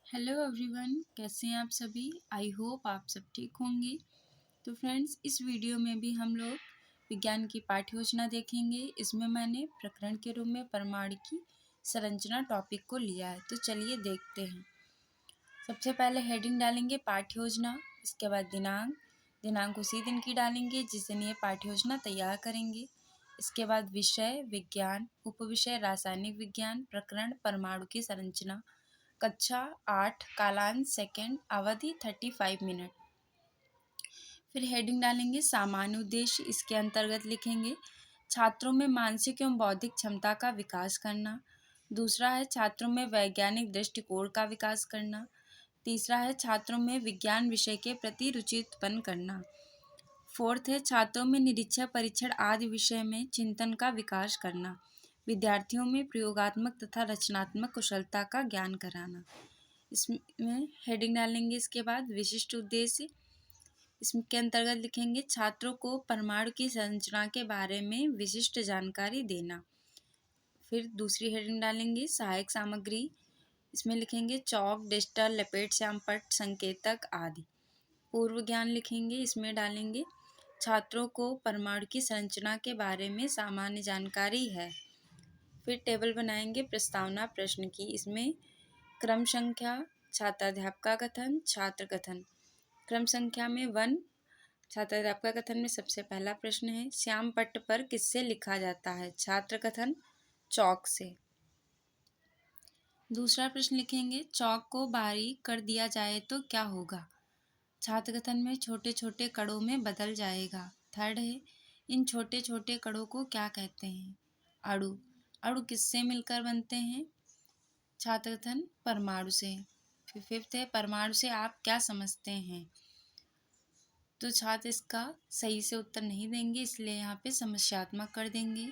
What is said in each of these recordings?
Hello everyone, कैसे हैं आप सभी। आई होप आप सब ठीक होंगे। तो फ्रेंड्स, इस वीडियो में भी हम लोग विज्ञान की पाठ्य योजना देखेंगे। इसमें मैंने प्रकरण के रूप में परमाणु की संरचना टॉपिक को लिया है। तो चलिए देखते हैं। सबसे पहले हेडिंग डालेंगे पाठ्य योजना, इसके बाद दिनांक उसी दिन की डालेंगे जिस दिन ये पाठ्य योजना तैयार करेंगे। इसके बाद विषय विज्ञान, उपविषय रासायनिक विज्ञान, प्रकरण परमाणु की संरचना, कक्षा 8, कालांश सेकंड, अवधि 35 मिनट। फिर हेडिंग डालेंगे सामान्य उद्देश्य, इसके अंतर्गत लिखेंगे छात्रों में मानसिक एवं बौद्धिक क्षमता का विकास करना। दूसरा है छात्रों में वैज्ञानिक दृष्टिकोण का विकास करना। तीसरा है छात्रों में विज्ञान विषय के प्रति रुचि उत्पन्न करना। फोर्थ है छात्रों में निरीक्षण परीक्षण आदि विषय में चिंतन का विकास करना। विद्यार्थियों में प्रयोगात्मक तथा रचनात्मक कुशलता का ज्ञान कराना। इसमें हेडिंग डालेंगे इसके बाद विशिष्ट उद्देश्य, इसके अंतर्गत लिखेंगे छात्रों को परमाणु की संरचना के बारे में विशिष्ट जानकारी देना। फिर दूसरी हेडिंग डालेंगे सहायक सामग्री, इसमें लिखेंगे चौक, डिस्टल, लपेट, श्यामपट्ट, संकेतक आदि। पूर्व ज्ञान लिखेंगे, इसमें डालेंगे छात्रों को परमाणु की संरचना के बारे में सामान्य जानकारी है। फिर टेबल बनाएंगे प्रस्तावना प्रश्न की, इसमें क्रम संख्या, छात्राध्यापक कथन, छात्र कथन। क्रम संख्या में 1, छात्राध्यापक कथन में सबसे पहला प्रश्न है श्याम पट्ट पर किससे लिखा जाता है। छात्र कथन चौक से। दूसरा प्रश्न लिखेंगे चौक को बारीक कर दिया जाए तो क्या होगा। छात्र कथन में छोटे छोटे कणों में बदल जाएगा। थर्ड है इन छोटे छोटे कणों को क्या कहते हैं। अणु। अणु किससे मिलकर बनते हैं। छात्र कथन परमाणु से। फिर फिफ्थ है परमाणु से आप क्या समझते हैं। तो छात्र इसका सही से उत्तर नहीं देंगे, इसलिए यहाँ पे समस्यात्मक कर देंगे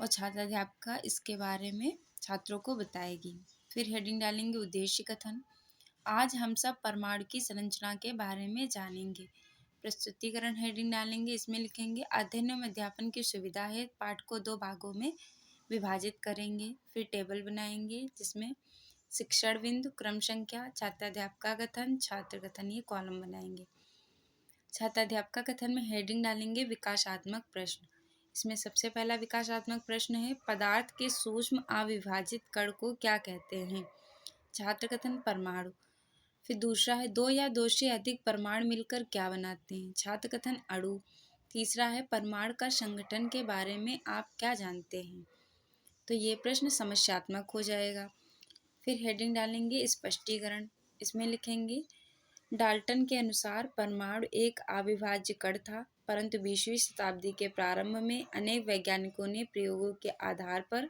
और छात्राध्यापिका इसके बारे में छात्रों को बताएगी। फिर हेडिंग डालेंगे उद्देश्य कथन, आज हम सब परमाणु की संरचना के बारे में जानेंगे। प्रस्तुतिकरण हेडिंग डालेंगे, इसमें लिखेंगे अध्ययन एवं अध्यापन की सुविधा है। पाठ को 2 भागों में विभाजित करेंगे। फिर टेबल बनाएंगे जिसमें शिक्षण बिंदु, क्रम संख्या, छात्राध्यापक कथन, छात्र कथन, ये कॉलम बनाएंगे। छात्राध्यापक कथन में हेडिंग डालेंगे विकासात्मक प्रश्न, इसमें सबसे पहला विकासात्मक प्रश्न है पदार्थ के सूक्ष्म अविभाजित कण को क्या कहते हैं। छात्र कथन परमाणु। फिर दूसरा है 2 या 2 से अधिक परमाणु मिलकर क्या बनाते हैं। छात्र कथन अणु। तीसरा है परमाणु का संगठन के बारे में आप क्या जानते हैं। तो ये प्रश्न समस्यात्मक हो जाएगा। फिर हेडिंग डालेंगे स्पष्टीकरण, इसमें लिखेंगे डाल्टन के अनुसार परमाणु एक अविभाज्य कण था, परंतु 20वीं शताब्दी के प्रारंभ में अनेक वैज्ञानिकों ने प्रयोगों के आधार पर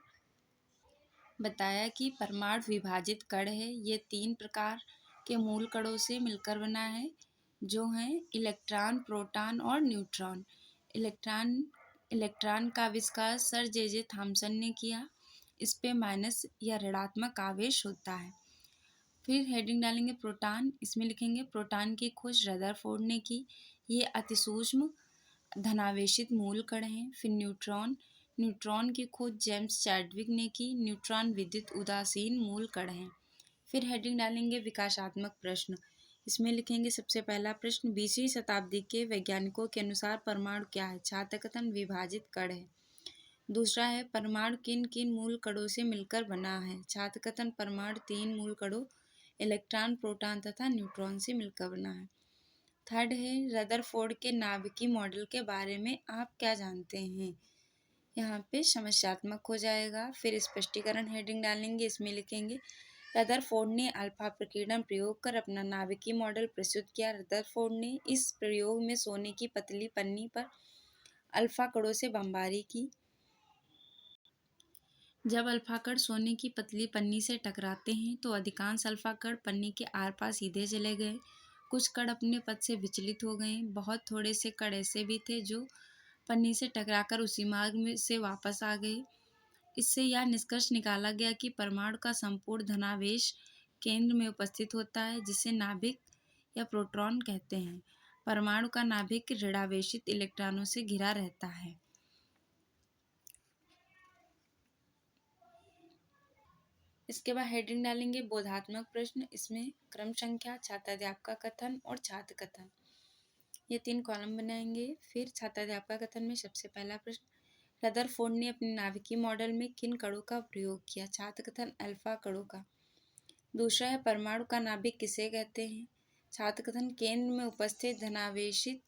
बताया कि परमाणु विभाजित कण है। ये 3 प्रकार के मूल कणों से मिलकर बना है, जो हैं इलेक्ट्रॉन, प्रोटॉन और न्यूट्रॉन। इलेक्ट्रॉन का आविष्कार सर जे थॉमसन ने किया। इस पे माइनस या ऋणात्मक आवेश होता है। फिर हेडिंग डालेंगे प्रोटॉन, इसमें लिखेंगे प्रोटॉन की खोज रदरफोर्ड ने की। ये अतिसूक्ष्म धनावेशित मूल कण हैं। फिर न्यूट्रॉन की खोज जेम्स चैडविक ने की। न्यूट्रॉन विद्युत उदासीन मूल कण हैं। फिर हेडिंग डालेंगे विकासात्मक प्रश्न, इसमें लिखेंगे सबसे पहला प्रश्न 20वीं शताब्दी के वैज्ञानिकों के अनुसार परमाणु क्या है। छात्र कथन विभाजित कण है। दूसरा है परमाणु किन किन मूल कणों से मिलकर बना है। छात्र कथन परमाणु 3 मूल कणों इलेक्ट्रॉन, प्रोटॉन तथा न्यूट्रॉन से मिलकर बना है। थर्ड है रदरफोर्ड के नाभिकीय मॉडल के बारे में आप क्या जानते हैं। यहाँ पे समस्यात्मक हो जाएगा। फिर स्पष्टीकरण हेडिंग डालेंगे, इसमें लिखेंगे रदरफोर्ड ने अल्फा प्रकीर्णन प्रयोग कर अपना नाभिकीय मॉडल प्रस्तुत किया। रदरफोर्ड ने इस प्रयोग में सोने की पतली पन्नी पर अल्फा कणों से बमबारी की। जब अल्फा कण सोने की पतली पन्नी से टकराते हैं तो अधिकांश अल्फा कण पन्नी के आर पार सीधे चले गए। कुछ कण अपने पथ से विचलित हो गए। बहुत थोड़े से कण ऐसे भी थे जो पन्नी से टकराकर उसी मार्ग में से वापस आ गए। इससे यह निष्कर्ष निकाला गया कि परमाणु का संपूर्ण धनावेश केंद्र में उपस्थित होता है, जिसे नाभिक या प्रोटॉन कहते हैं। परमाणु का नाभिक ऋणावेशित इलेक्ट्रॉनों से घिरा रहता है। इसके बाद हेडिंग डालेंगे बोधात्मक प्रश्न। इसमें क्रम संख्या, छात्राध्यापक का कथन और छात्र कथन, ये 3 कॉलम बनाएंगे। फिर छात्राध्यापक का कथन में सबसे पहला प्रश्न, रदरफोर्ड ने अपने नाभिकीय मॉडल में किन कणों का प्रयोग किया? छात्र कथन, अल्फा कणों का। दूसरा है परमाणु का नाभिक किसे कहते हैं? छात्र कथन, केंद्र में उपस्थित धनावेशित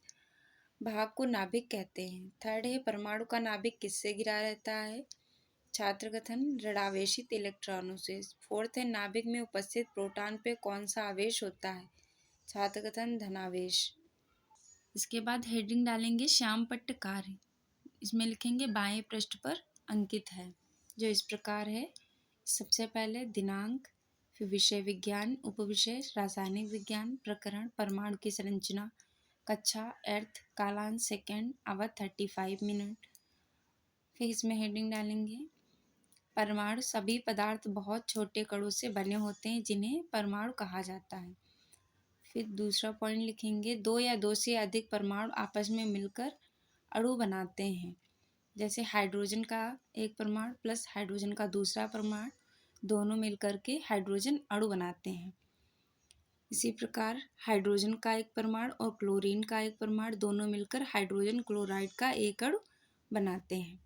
भाग को नाभिक कहते हैं। थर्ड है परमाणु का नाभिक किससे घिरा रहता है? छात्र कथन, ऋणावेशित इलेक्ट्रॉनों से। फोर्थ है नाभिक में उपस्थित प्रोटॉन पे कौन सा आवेश होता है? छात्र कथन, धनावेश। इसके बाद हेडिंग डालेंगे श्याम पट्ट कार्य। इसमें लिखेंगे बाएं पृष्ठ पर अंकित है, जो इस प्रकार है। सबसे पहले दिनांक, फिर विषय विज्ञान, उपविषय रासायनिक विज्ञान, प्रकरण परमाणु की संरचना, कक्षा अर्थ, कालांश सेकंड, अवधि 35 मिनट। फिर इसमें हेडिंग डालेंगे परमाणु सभी पदार्थ बहुत छोटे कणों से बने होते हैं जिन्हें परमाणु कहा जाता है। फिर दूसरा पॉइंट लिखेंगे 2 या 2 से अधिक परमाणु आपस में मिलकर अणु बनाते हैं, जैसे हाइड्रोजन का एक परमाणु प्लस हाइड्रोजन का दूसरा परमाणु, दोनों मिलकर के हाइड्रोजन अणु बनाते हैं। इसी प्रकार हाइड्रोजन का एक परमाणु और क्लोरीन का एक परमाणु दोनों मिलकर हाइड्रोजन क्लोराइड का एक अणु बनाते हैं।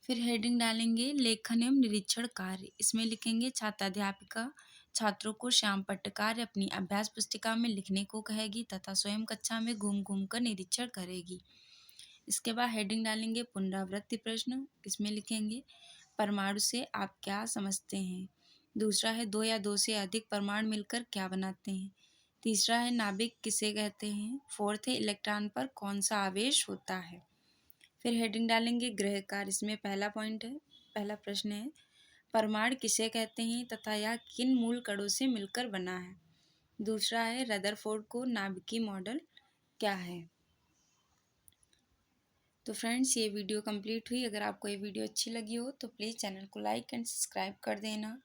फिर हेडिंग डालेंगे लेखन एवं निरीक्षण कार्य। इसमें लिखेंगे छात्राध्यापिका छात्रों को श्याम पट्ट कार्य अपनी अभ्यास पुस्तिका में लिखने को कहेगी तथा स्वयं कक्षा में घूम घूम कर निरीक्षण करेगी। इसके बाद हेडिंग डालेंगे पुनरावृत्ति प्रश्न। इसमें लिखेंगे परमाणु से आप क्या समझते हैं? दूसरा है 2 या 2 से अधिक परमाणु मिलकर क्या बनाते हैं? तीसरा है नाभिक किसे कहते हैं? फोर्थ है इलेक्ट्रॉन पर कौन सा आवेश होता है? फिर हेडिंग डालेंगे गृह कार्य। इसमें पहला पॉइंट है, पहला प्रश्न है परमाणु किसे कहते हैं तथा यह किन मूल कणों से मिलकर बना है? दूसरा है रदरफोर्ड को नाभिकीय मॉडल क्या है? तो फ्रेंड्स ये वीडियो कंप्लीट हुई। अगर आपको ये वीडियो अच्छी लगी हो तो प्लीज़ चैनल को लाइक एंड सब्सक्राइब कर देना।